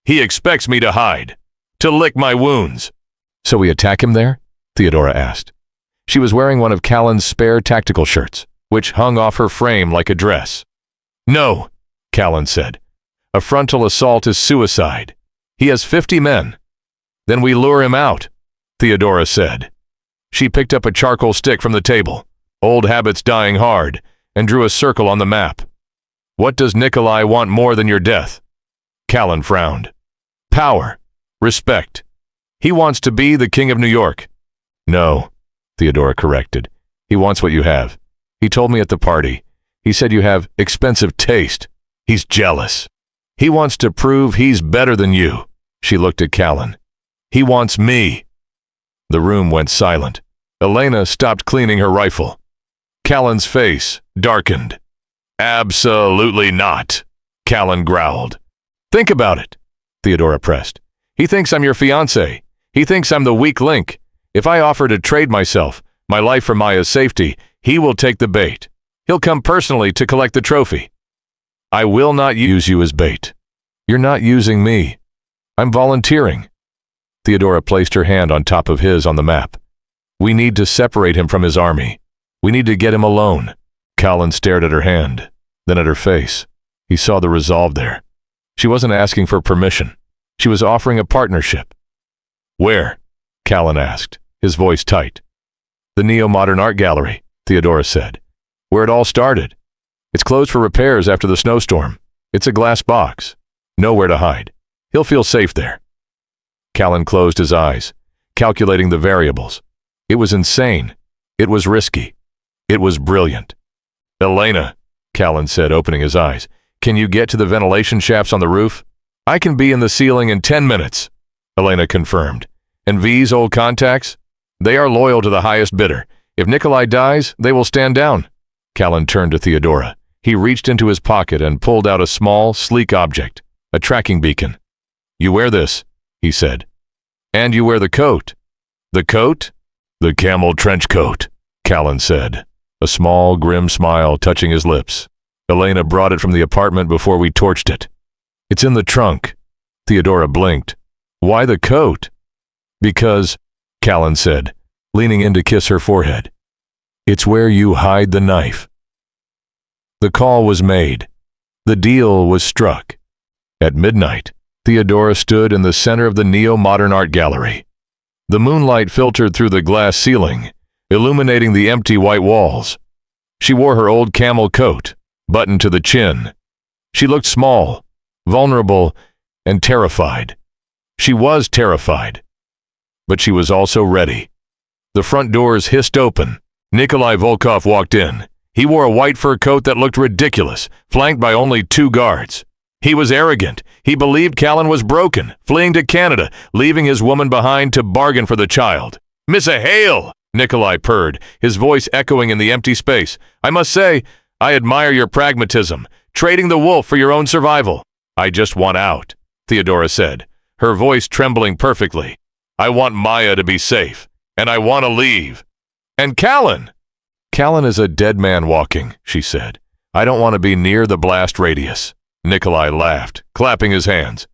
"He expects me to hide, to lick my wounds." "So we attack him there?" Theodora asked. She was wearing one of Callan's spare tactical shirts, which hung off her frame like a dress. "No," Callan said. "A frontal assault is suicide. He has 50 men. Then we lure him out," Theodora said. She picked up a charcoal stick from the table, old habits dying hard, and drew a circle on the map. "What does Nikolai want more than your death?" Callan frowned. "Power. Respect. He wants to be the king of New York." "No," Theodora corrected. "He wants what you have. He told me at the party. He said you have expensive taste. He's jealous. He wants to prove he's better than you." She looked at Callan. "He wants me." The room went silent. Elena stopped cleaning her rifle. Callan's face darkened. "Absolutely not," Callan growled. "Think about it," Theodora pressed. "He thinks I'm your fiancé. He thinks I'm the weak link. If I offer to trade myself, my life for Maya's safety, he will take the bait. He'll come personally to collect the trophy." "I will not use you as bait. You're not using me. I'm volunteering." Theodora placed her hand on top of his on the map. "We need to separate him from his army. We need to get him alone." Callan stared at her hand, then at her face. He saw the resolve there. She wasn't asking for permission. She was offering a partnership. "Where?" Callan asked, his voice tight. "The Neo-Modern Art Gallery," Theodora said. "Where it all started. It's closed for repairs after the snowstorm. It's a glass box. Nowhere to hide. He'll feel safe there." Callan closed his eyes, calculating the variables. It was insane. It was risky. It was brilliant. "Elena," Callan said, opening his eyes, "can you get to the ventilation shafts on the roof?" "I can be in the ceiling in 10 minutes, Elena confirmed. "And V's old contacts? They are loyal to the highest bidder. If Nikolai dies, they will stand down." Callan turned to Theodora. He reached into his pocket and pulled out a small, sleek object, a tracking beacon. "You wear this," he said. "And you wear the coat." "The coat?" "The camel trench coat," Callan said, a small, grim smile touching his lips. "Elena brought it from the apartment before we torched it." "It's in the trunk." Theodora blinked. "Why the coat?" "Because," Callan said, leaning in to kiss her forehead, "it's where you hide the knife." The call was made. The deal was struck. At midnight, Theodora stood in the center of the Neo-Modern Art Gallery. The moonlight filtered through the glass ceiling, illuminating the empty white walls. She wore her old camel coat, buttoned to the chin. She looked small, vulnerable, and terrified. She was terrified. But she was also ready. The front doors hissed open. Nikolai Volkov walked in. He wore a white fur coat that looked ridiculous, flanked by only 2 guards. He was arrogant. He believed Callan was broken, fleeing to Canada, leaving his woman behind to bargain for the child. "Missa Hale!" Nikolai purred, his voice echoing in the empty space. "I must say, I admire your pragmatism, trading the wolf for your own survival." "I just want out," Theodora said, her voice trembling perfectly. "I want Maya to be safe, and I want to leave." "And Callan?" "Callan is a dead man walking," she said. "I don't want to be near the blast radius." Nikolai laughed, clapping his hands.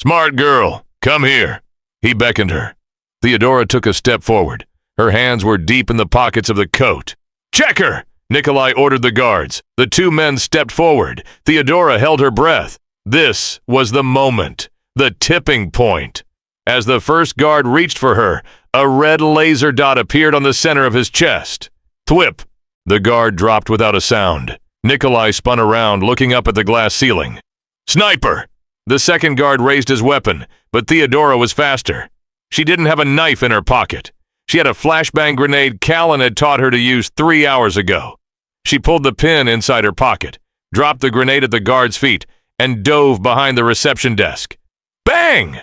"Smart girl, come here." He beckoned her. Theodora took a step forward. Her hands were deep in the pockets of the coat. "Check her!" Nikolai ordered the guards. The 2 men stepped forward. Theodora held her breath. This was the moment, the tipping point. As the first guard reached for her, a red laser dot appeared on the center of his chest. Thwip! The guard dropped without a sound. Nikolai spun around, looking up at the glass ceiling. "Sniper!" The second guard raised his weapon, but Theodora was faster. She didn't have a knife in her pocket. She had a flashbang grenade Callan had taught her to use 3 hours ago. She pulled the pin inside her pocket, dropped the grenade at the guard's feet, and dove behind the reception desk. Bang!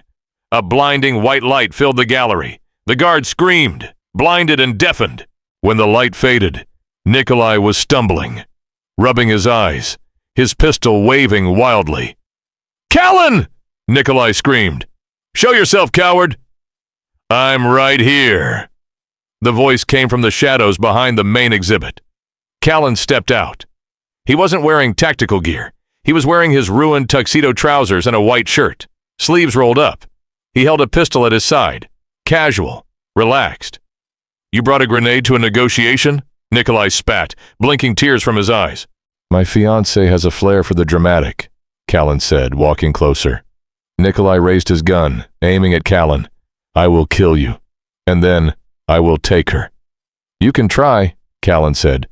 A blinding white light filled the gallery. The guard screamed, blinded and deafened. When the light faded, Nikolai was stumbling, rubbing his eyes, his pistol waving wildly. "Callan!" Nikolai screamed. "Show yourself, coward!" "I'm right here." The voice came from the shadows behind the main exhibit. Callan stepped out. He wasn't wearing tactical gear. He was wearing his ruined tuxedo trousers and a white shirt, sleeves rolled up. He held a pistol at his side, casual, relaxed. "You brought a grenade to a negotiation?" Nikolai spat, blinking tears from his eyes. "My fiancé has a flair for the dramatic," Callan said, walking closer. Nikolai raised his gun, aiming at Callan. "I will kill you, and then I will take her." "You can try," Callan said,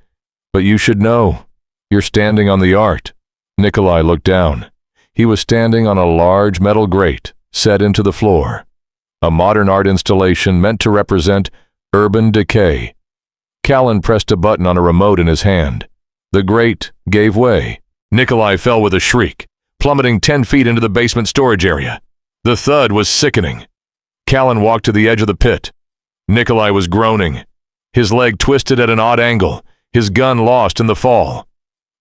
"but you should know. You're standing on the art." Nikolai looked down. He was standing on a large metal grate set into the floor, a modern art installation meant to represent urban decay. Callan pressed a button on a remote in his hand. The grate gave way. Nikolai fell with a shriek, plummeting 10 feet into the basement storage area. The thud was sickening. Callan walked to the edge of the pit. Nikolai was groaning. His leg twisted at an odd angle, his gun lost in the fall.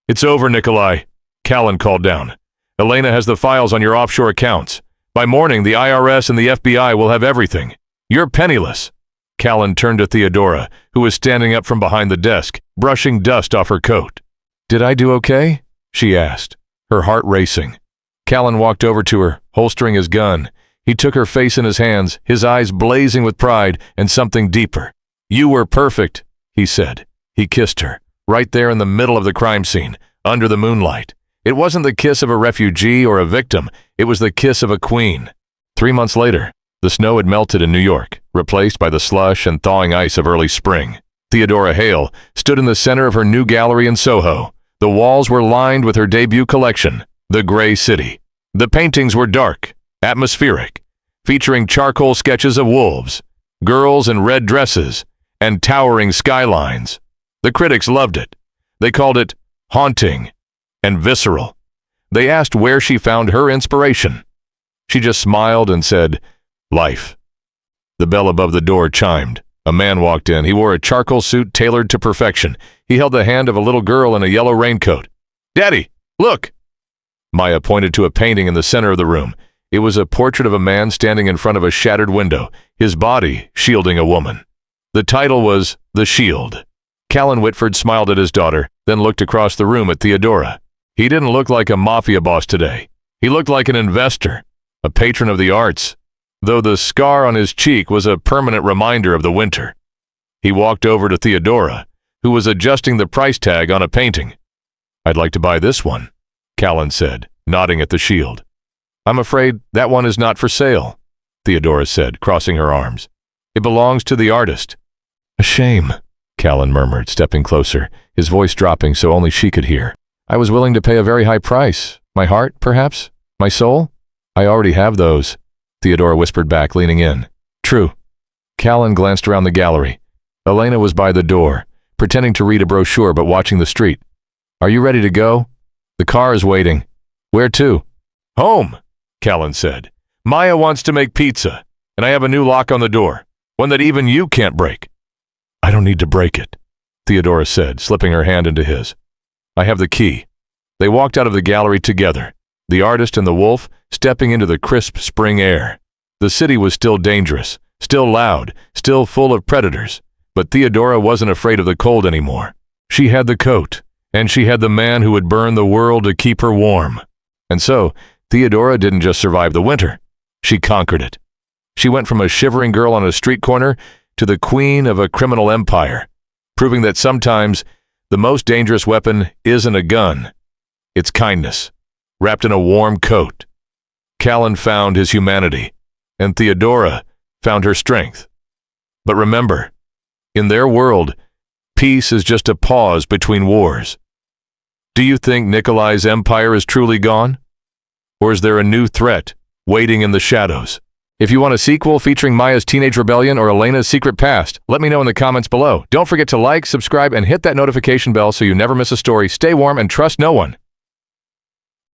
"It's over, Nikolai," Callan called down. "Elena has the files on your offshore accounts. By morning, the IRS and the FBI will have everything. You're penniless." Callan turned to Theodora, who was standing up from behind the desk, brushing dust off her coat. "Did I do okay?" she asked, her heart racing. Callan walked over to her, holstering his gun. He took her face in his hands, his eyes blazing with pride and something deeper. "You were perfect," he said. He kissed her, right there in the middle of the crime scene, under the moonlight. It wasn't the kiss of a refugee or a victim, it was the kiss of a queen. 3 months later, the snow had melted in New York, replaced by the slush and thawing ice of early spring. Theodora Hale stood in the center of her new gallery in Soho. The walls were lined with her debut collection, The Gray City. The paintings were dark, atmospheric, featuring charcoal sketches of wolves, girls in red dresses, and towering skylines. The critics loved it. They called it haunting and visceral. They asked where she found her inspiration. She just smiled and said, "Life." The bell above the door chimed. A man walked in. He wore a charcoal suit tailored to perfection. He held the hand of a little girl in a yellow raincoat. "Daddy, look!" Maya pointed to a painting in the center of the room. It was a portrait of a man standing in front of a shattered window, his body shielding a woman. The title was The Shield. Callan Whitford smiled at his daughter, then looked across the room at Theodora. He didn't look like a mafia boss today. He looked like an investor, a patron of the arts, though the scar on his cheek was a permanent reminder of the winter. He walked over to Theodora, who was adjusting the price tag on a painting. "I'd like to buy this one," Callan said, nodding at the shield. "I'm afraid that one is not for sale," Theodora said, crossing her arms. "It belongs to the artist." "A shame," Callan murmured, stepping closer, his voice dropping so only she could hear. "I was willing to pay a very high price. My heart, perhaps? My soul? I already have those," Theodora whispered back, leaning in. "True." Callan glanced around the gallery. Elena was by the door, pretending to read a brochure but watching the street. "Are you ready to go? The car is waiting." "Where to?" "Home," Callan said. "Maya wants to make pizza, and I have a new lock on the door, one that even you can't break." "I don't need to break it," Theodora said, slipping her hand into his. "I have the key." They walked out of the gallery together, the artist and the wolf stepping into the crisp spring air. The city was still dangerous, still loud, still full of predators, but Theodora wasn't afraid of the cold anymore. She had the coat, and she had the man who would burn the world to keep her warm. And so, Theodora didn't just survive the winter, she conquered it. She went from a shivering girl on a street corner to the queen of a criminal empire, proving that sometimes the most dangerous weapon isn't a gun, it's kindness, wrapped in a warm coat. Callan found his humanity, and Theodora found her strength. But remember, in their world, peace is just a pause between wars. Do you think Nikolai's empire is truly gone? Or is there a new threat waiting in the shadows? If you want a sequel featuring Maya's teenage rebellion or Elena's secret past, let me know in the comments below. Don't forget to like, subscribe, and hit that notification bell so you never miss a story. Stay warm and trust no one.